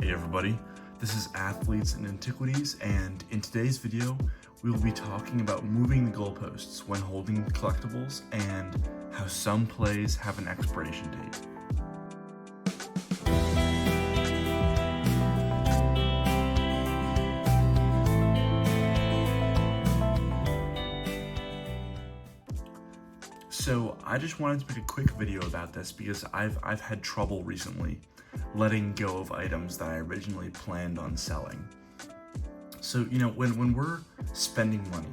Hey everybody, this is Athletes and Antiquities, and in today's video, we will be talking about moving the goalposts when holding collectibles and how some plays have an expiration date. So I just wanted to make a quick video about this because I've had trouble recently letting go of items that I originally planned on selling. So, when we're spending money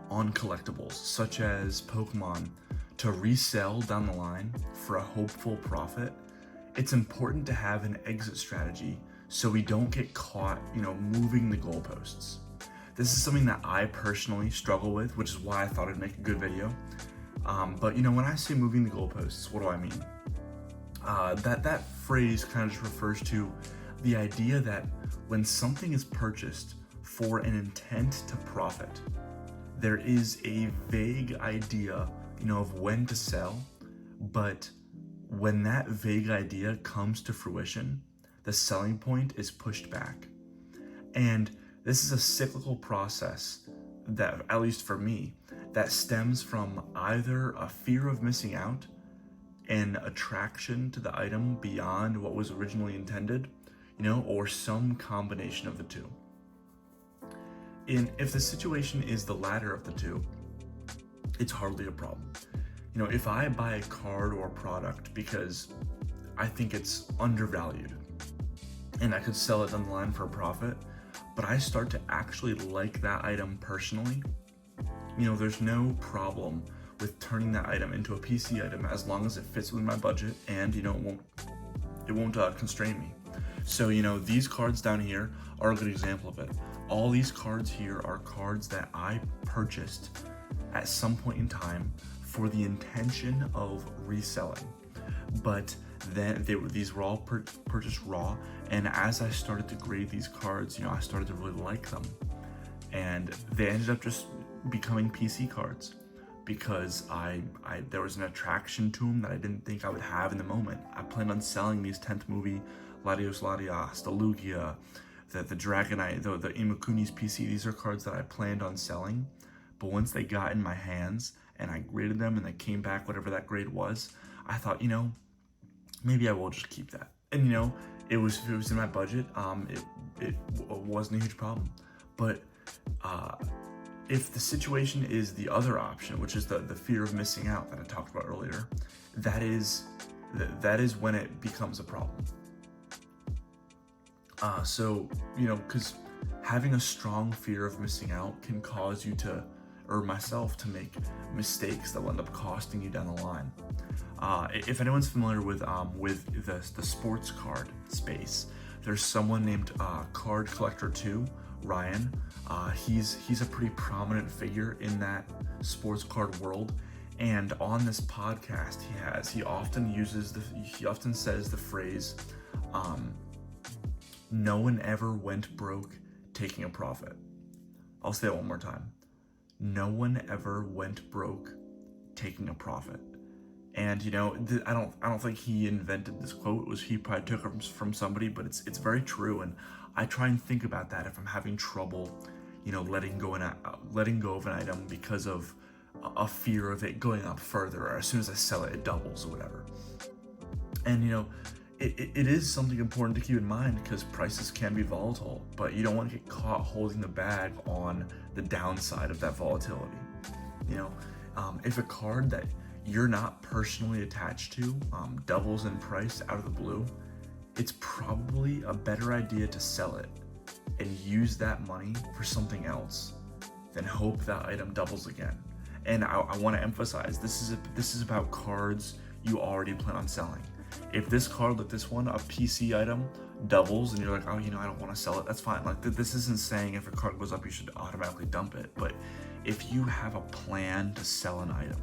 on collectibles, such as Pokemon, to resell down the line for a hopeful profit, it's important to have an exit strategy so we don't get caught, moving the goalposts. This is something that I personally struggle with, which is why I thought I'd make a good video. But when I say moving the goalposts, what do I mean? That phrase kind of just refers to the idea that when something is purchased for an intent to profit, there is a vague idea, of when to sell, but when that vague idea comes to fruition, the selling point is pushed back. And this is a cyclical process that, at least for me, that stems from either a fear of missing out, an attraction to the item beyond what was originally intended, or some combination of the two. If the situation is the latter of the two, it's hardly a problem. If I buy a card or a product because I think it's undervalued and I could sell it down the line for a profit, but I start to actually like that item personally, there's no problem with turning that item into a PC item as long as it fits within my budget and it won't constrain me. So these cards down here are a good example of it. All these cards here are cards that I purchased at some point in time for the intention of reselling, but then these were all purchased raw, and as I started to grade these cards, I started to really like them, and they ended up just becoming PC cards because there was an attraction to them that I didn't think I would have in the moment. I planned on selling these 10th movie Latios Latias, the Lugia, the Dragonite, the Imakuni's PC. These are cards that I planned on selling, but once they got in my hands and I graded them and they came back whatever that grade was, I thought, maybe I will just keep that. And it was in my budget. It wasn't a huge problem. But if the situation is the other option, which is the fear of missing out that I talked about earlier, that is when it becomes a problem. Because having a strong fear of missing out can cause you to, or myself, to make mistakes that will end up costing you down the line. If anyone's familiar with the sports card space, there's someone named Card Collector 2, Ryan. He's a pretty prominent figure in that sports card world, and on this podcast he often says the phrase, no one ever went broke taking a profit. I'll say it one more time. No one ever went broke taking a profit. And I don't think he invented this quote. He probably took it from somebody, but it's very true. And I try and think about that if I'm having trouble, letting go of an item because of a fear of it going up further, or as soon as I sell it, it doubles or whatever. And it is something important to keep in mind because prices can be volatile, but you don't want to get caught holding the bag on the downside of that volatility. If a card that you're not personally attached to doubles in price out of the blue, it's probably a better idea to sell it and use that money for something else than hope that item doubles again. And I want to emphasize, this is about cards you already plan on selling. If this card, like this one, a PC item, doubles and you're like, oh, I don't want to sell it, that's fine. Like this isn't saying if a card goes up, you should automatically dump it. But if you have a plan to sell an item,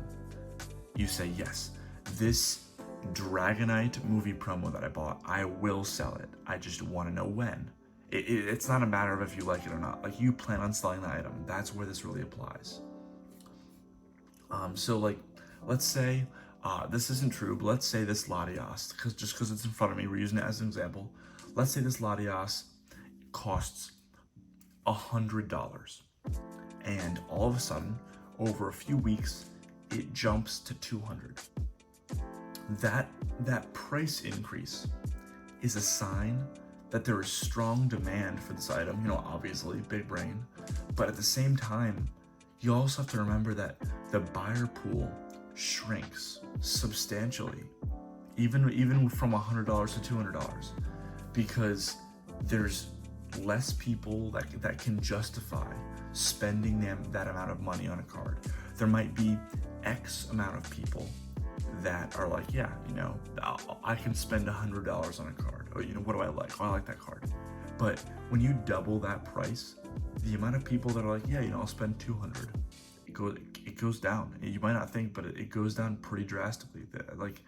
you say, yes, this Dragonite movie promo that I bought, I will sell it. I just want to know when. It's not a matter of if you like it or not. Like, you plan on selling the item. That's where this really applies. So let's say this isn't true, but let's say this Latias, because it's in front of me, we're using it as an example. let's say this Latias costs $100, and all of a sudden, over a few weeks, it jumps to 200. That price increase is a sign that there is strong demand for this item. Obviously, big brain, but at the same time, you also have to remember that the buyer pool shrinks substantially, even from $100 to $200, because there's less people that can justify spending that amount of money on a card. There might be X amount of people that are like, yeah, I can spend $100 on a card. Or, what do I like? Oh, I like that card. But when you double that price, the amount of people that are like, yeah, I'll spend 200, it goes down. You might not think, but it goes down pretty drastically. Like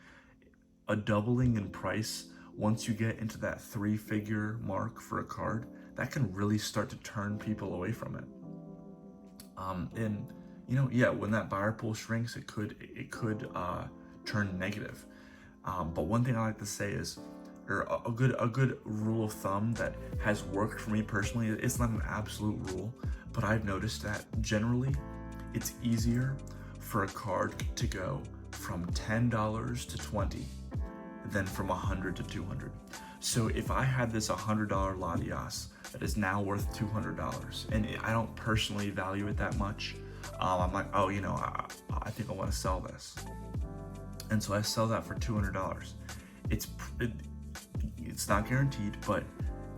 a doubling in price, once you get into that 3-figure mark for a card, that can really start to turn people away from it. When that buyer pool shrinks, it could turn negative. But one thing I like to say is, or a good rule of thumb that has worked for me personally, it's not an absolute rule, but I've noticed that generally it's easier for a card to go from $10 to $20 than from $100 to $200. So if I had this $100 Latias that is now worth $200, and I don't personally value it that much, I'm like, oh, I think I want to sell this, and so I sell that for $200. It's not guaranteed, but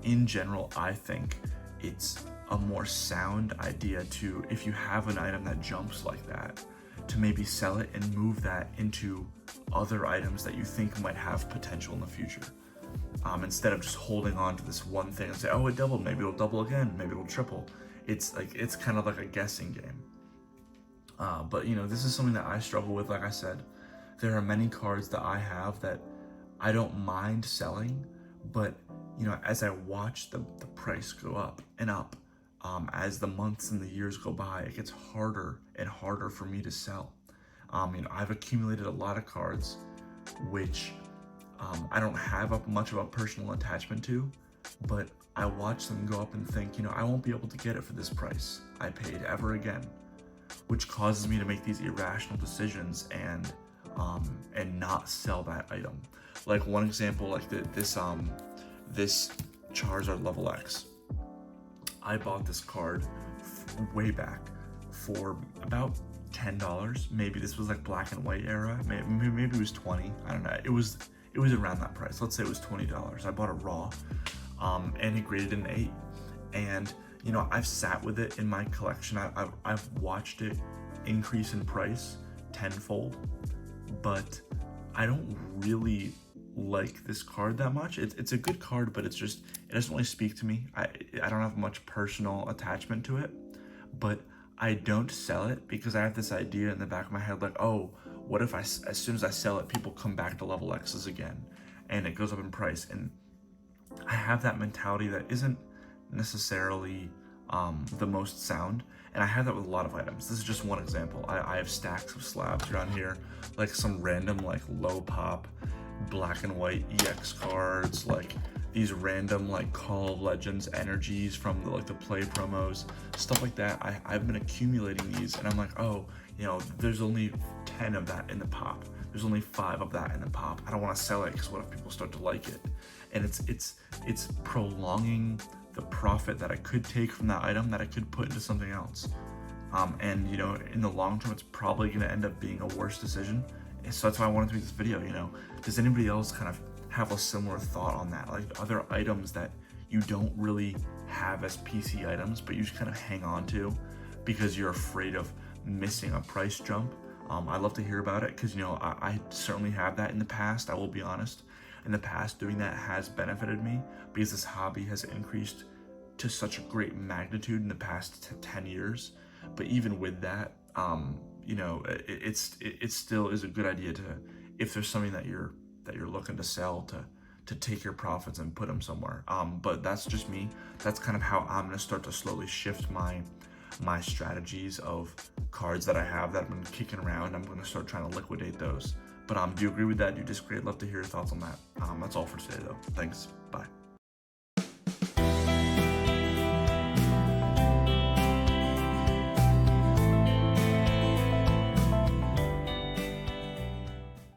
in general, I think it's a more sound idea to, if you have an item that jumps like that, to maybe sell it and move that into other items that you think might have potential in the future. Instead of just holding on to this one thing and say, oh, it doubled, maybe it'll double again, maybe it'll triple. It's kind of like a guessing game. But this is something that I struggle with. Like I said, there are many cards that I have that I don't mind selling, but as I watch the price go up and up, as the months and the years go by, it gets harder and harder for me to sell. I've accumulated a lot of cards which I don't have much of a personal attachment to, but I watch them go up and think, I won't be able to get it for this price I paid ever again, which causes me to make these irrational decisions and not sell that item. Like one example, like this Charizard Level X. I bought this card way back for about $10. Maybe this was like black and white era. Maybe it was 20. I don't know. It was around that price. Let's say it was $20. I bought a raw, and it graded an 8. And I've sat with it in my collection. I've watched it increase in price tenfold, but I don't really like this card that much. It's a good card, but it doesn't really speak to me. I don't have much personal attachment to it, but I don't sell it because I have this idea in the back of my head, like, oh, what if as soon as I sell it, people come back to level X's again and it goes up in price? And I have that mentality that isn't necessarily the most sound, and I have that with a lot of items. This is just one example. I have stacks of slabs around here, like some random like low pop black and white EX cards, like these random like Call of Legends energies from the play promos, stuff like that. I've been accumulating these, and I'm like, oh, there's only 10 of that in the pop. There's only 5 of that in the pop. I don't want to sell it because what if people start to like it? And it's prolonging the profit that I could take from that item that I could put into something else. And in the long term, it's probably going to end up being a worse decision. So that's why I wanted to make this video. Does anybody else kind of have a similar thought on that? Like, are there items that you don't really have as PC items, but you just kind of hang on to because you're afraid of missing a price jump? I'd love to hear about it, because I certainly have that in the past. I will be honest. In the past, doing that has benefited me because this hobby has increased to such a great magnitude in the past 10 years. But even with that, it still is a good idea to, if there's something that you're looking to sell, to take your profits and put them somewhere. But that's just me. That's kind of how I'm gonna start to slowly shift my strategies of cards that I have that I've been kicking around. I'm gonna start trying to liquidate those. But do you agree with that? Do you disagree? I'd love to hear your thoughts on that. That's all for today though. Thanks. Bye.